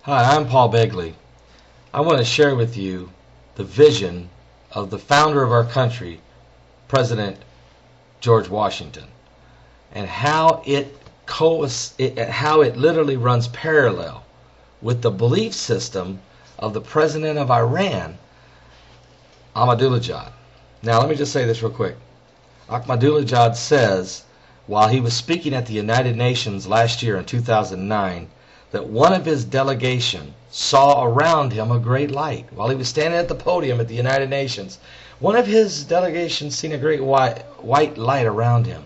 Hi, I'm Paul Begley. I want to share with you the vision of the founder of our country, President George Washington, and how it literally runs parallel with the belief system of the president of Iran, Ahmadinejad. Now, let me just say this real quick. Ahmadinejad says, while he was speaking at the United Nations last year in 2009, that one of his delegation saw around him a great light. While he was standing at the podium at the United Nations, one of his delegations seen a great white light around him.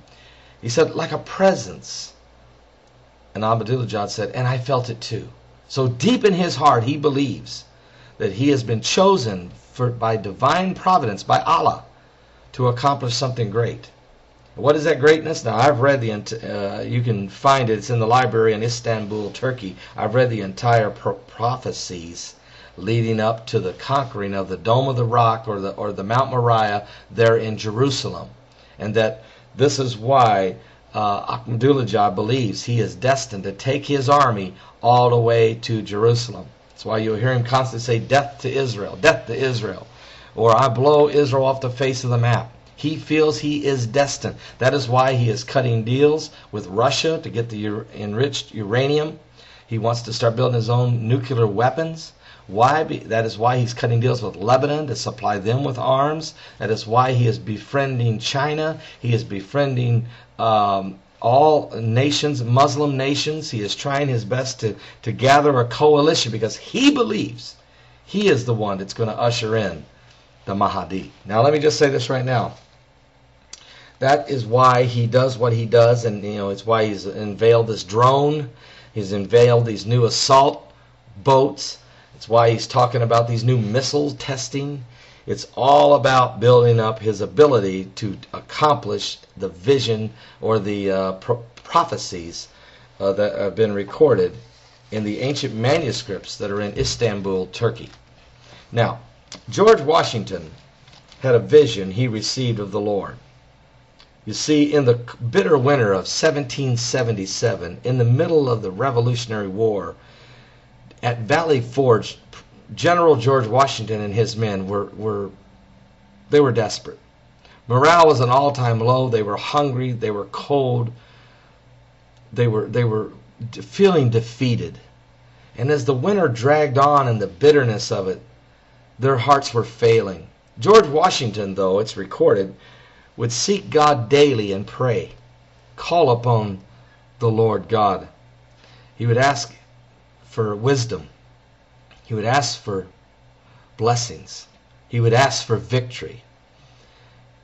He said, like a presence. And Ahmadinejad said, and I felt it too. So deep in his heart, he believes that he has been chosen by divine providence, by Allah, to accomplish something great. What is that greatness? Now, I've read you can find it. It's in the library in Istanbul, Turkey. I've read the entire prophecies leading up to the conquering of the Dome of the Rock or the Mount Moriah there in Jerusalem. And that this is why Ahmadinejad believes he is destined to take his army all the way to Jerusalem. That's why you'll hear him constantly say, death to Israel, death to Israel. Or I blow Israel off the face of the map. He feels he is destined. That is why he is cutting deals with Russia to get the enriched uranium. He wants to start building his own nuclear weapons. Why? That is why he's cutting deals with Lebanon to supply them with arms. That is why he is befriending China. He is befriending all nations, Muslim nations. He is trying his best to gather a coalition because he believes he is the one that's going to usher in the Mahdi. Now, let me just say this right now. That is why he does what he does, and it's why he's unveiled this drone. He's unveiled these new assault boats. It's why he's talking about these new missile testing. It's all about building up his ability to accomplish the vision or the prophecies that have been recorded in the ancient manuscripts that are in Istanbul, Turkey. Now, George Washington had a vision he received of the Lord. You see, in the bitter winter of 1777, in the middle of the Revolutionary War, at Valley Forge, General George Washington and his men were desperate. Morale was an all-time low. They were hungry. They were cold. They were feeling defeated. And as the winter dragged on and the bitterness of it, their hearts were failing. George Washington, though, it's recorded, would seek God daily and pray, call upon the Lord God. He would ask for wisdom. He would ask for blessings. He would ask for victory.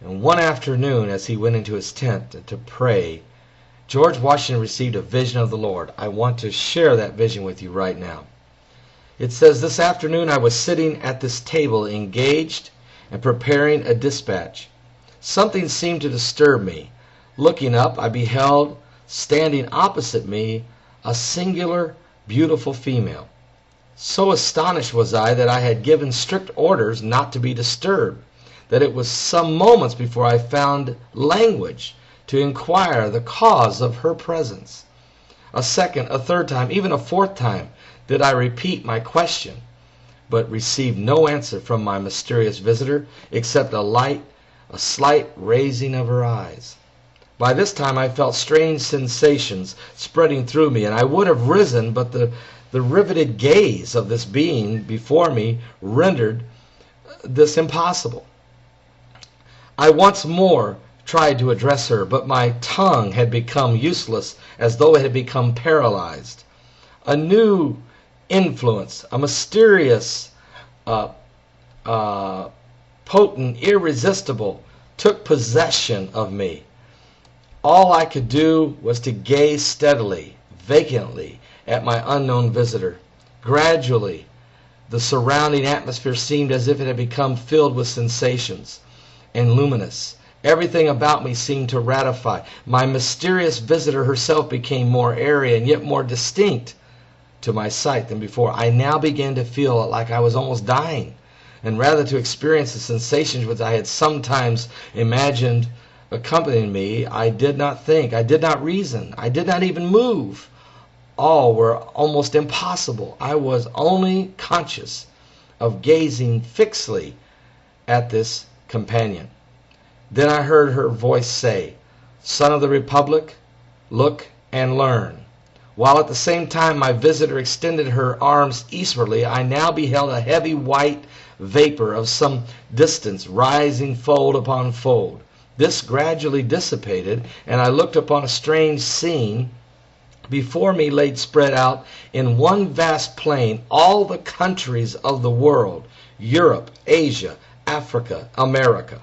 And one afternoon, as he went into his tent to pray, George Washington received a vision of the Lord. I want to share that vision with you right now. It says, this afternoon I was sitting at this table engaged and preparing a dispatch. Something seemed to disturb me. Looking up, I beheld, standing opposite me, a singular, beautiful female. So astonished was I that I had given strict orders not to be disturbed, that it was some moments before I found language to inquire the cause of her presence. A second, a third time, even a fourth time did I repeat my question, but received no answer from my mysterious visitor except a slight raising of her eyes. By this time I felt strange sensations spreading through me, and I would have risen, but the riveted gaze of this being before me rendered this impossible. I once more tried to address her, but my tongue had become useless, as though it had become paralyzed. A new influence, a mysterious, potent, irresistible, took possession of me. All I could do was to gaze steadily, vacantly, at my unknown visitor. Gradually, the surrounding atmosphere seemed as if it had become filled with sensations and luminous. Everything about me seemed to ratify. My mysterious visitor herself became more airy and yet more distinct to my sight than before. I now began to feel like I was almost dying, and rather to experience the sensations which I had sometimes imagined accompanying me. I did not think, I did not reason, I did not even move. all were almost impossible. I was only conscious of gazing fixedly at this companion. Then I heard her voice say, "Son of the Republic, look and learn." While at the same time my visitor extended her arms eastwardly, I now beheld a heavy white vapor of some distance rising fold upon fold. This gradually dissipated, and I looked upon a strange scene. Before me laid spread out in one vast plain all the countries of the world, Europe, Asia, Africa, America.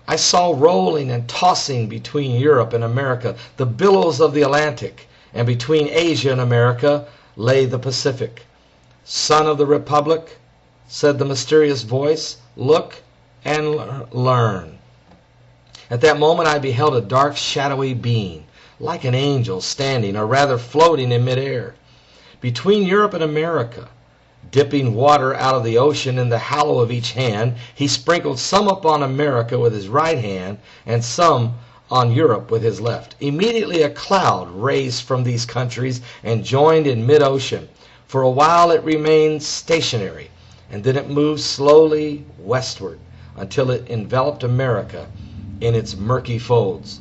I saw rolling and tossing between Europe and America the billows of the Atlantic, and between Asia and America lay the Pacific. "Son of the Republic," said the mysterious voice, "look and learn." At that moment I beheld a dark, shadowy being, like an angel, standing, or rather floating in midair, between Europe and America. Dipping water out of the ocean in the hollow of each hand, he sprinkled some upon America with his right hand, and some on Europe with his left. Immediately a cloud raised from these countries and joined in mid-ocean. For a while it remained stationary, and then it moved slowly westward until it enveloped America in its murky folds.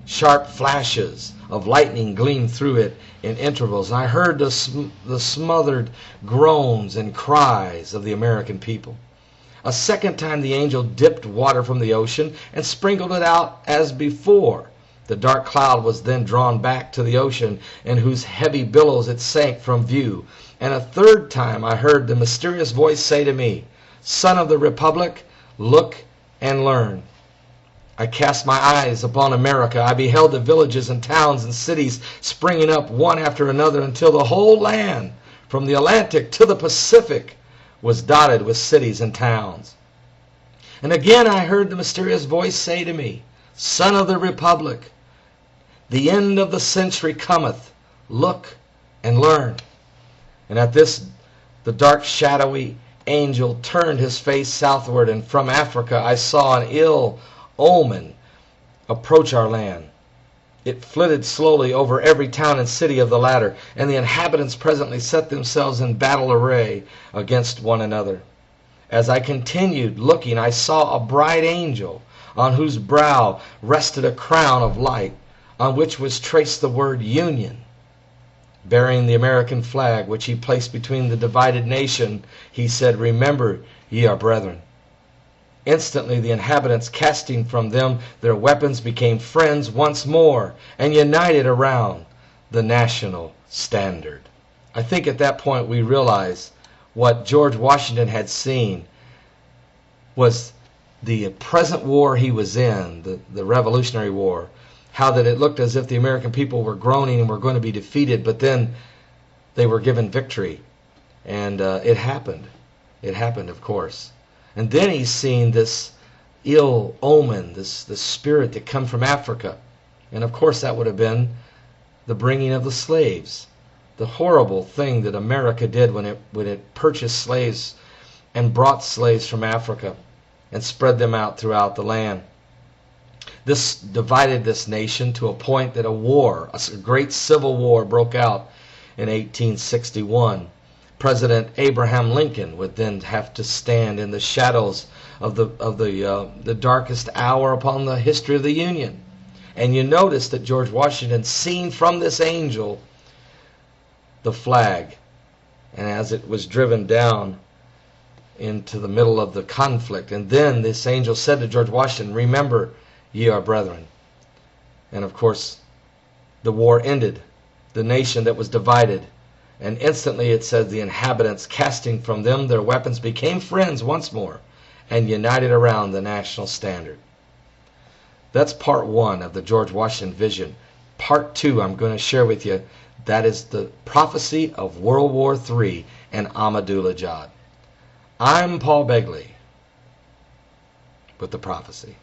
Sharp flashes of lightning gleamed through it in intervals, and I heard the smothered groans and cries of the American people. A second time the angel dipped water from the ocean and sprinkled it out as before. The dark cloud was then drawn back to the ocean, in whose heavy billows it sank from view. And a third time I heard the mysterious voice say to me, "Son of the Republic, look and learn." I cast my eyes upon America. I beheld the villages and towns and cities springing up one after another until the whole land, from the Atlantic to the Pacific, was dotted with cities and towns. And again I heard the mysterious voice say to me, "Son of the Republic, the end of the century cometh. Look and learn." And at this the dark, shadowy angel turned his face southward, and from Africa I saw an ill omen approach our land. It flitted slowly over every town and city of the latter, and the inhabitants presently set themselves in battle array against one another. As I continued looking, I saw a bright angel, on whose brow rested a crown of light, on which was traced the word Union. Bearing the American flag, which he placed between the divided nation, he said, "Remember, ye are brethren." Instantly the inhabitants, casting from them their weapons, became friends once more and united around the national standard. I think at that point we realize what George Washington had seen was the present war he was in, the Revolutionary War, how that it looked as if the American people were groaning and were going to be defeated, but then they were given victory. And it happened. It happened, of course. And then he's seen this ill omen, this spirit that come from Africa. And of course that would have been the bringing of the slaves. The horrible thing that America did when it purchased slaves and brought slaves from Africa and spread them out throughout the land. This divided this nation to a point that a great civil war broke out in 1861. President Abraham Lincoln would then have to stand in the shadows of the darkest hour upon the history of the Union. And you notice that George Washington seen from this angel the flag, and as it was driven down into the middle of the conflict, and then this angel said to George Washington, "Remember, ye are brethren." And of course the war ended, the nation that was divided. And instantly it says the inhabitants, casting from them their weapons, became friends once more and united around the national standard. That's part one of the George Washington vision. Part two I'm going to share with you. That is the prophecy of World War III and Ahmadinejad. I'm Paul Begley with the prophecy.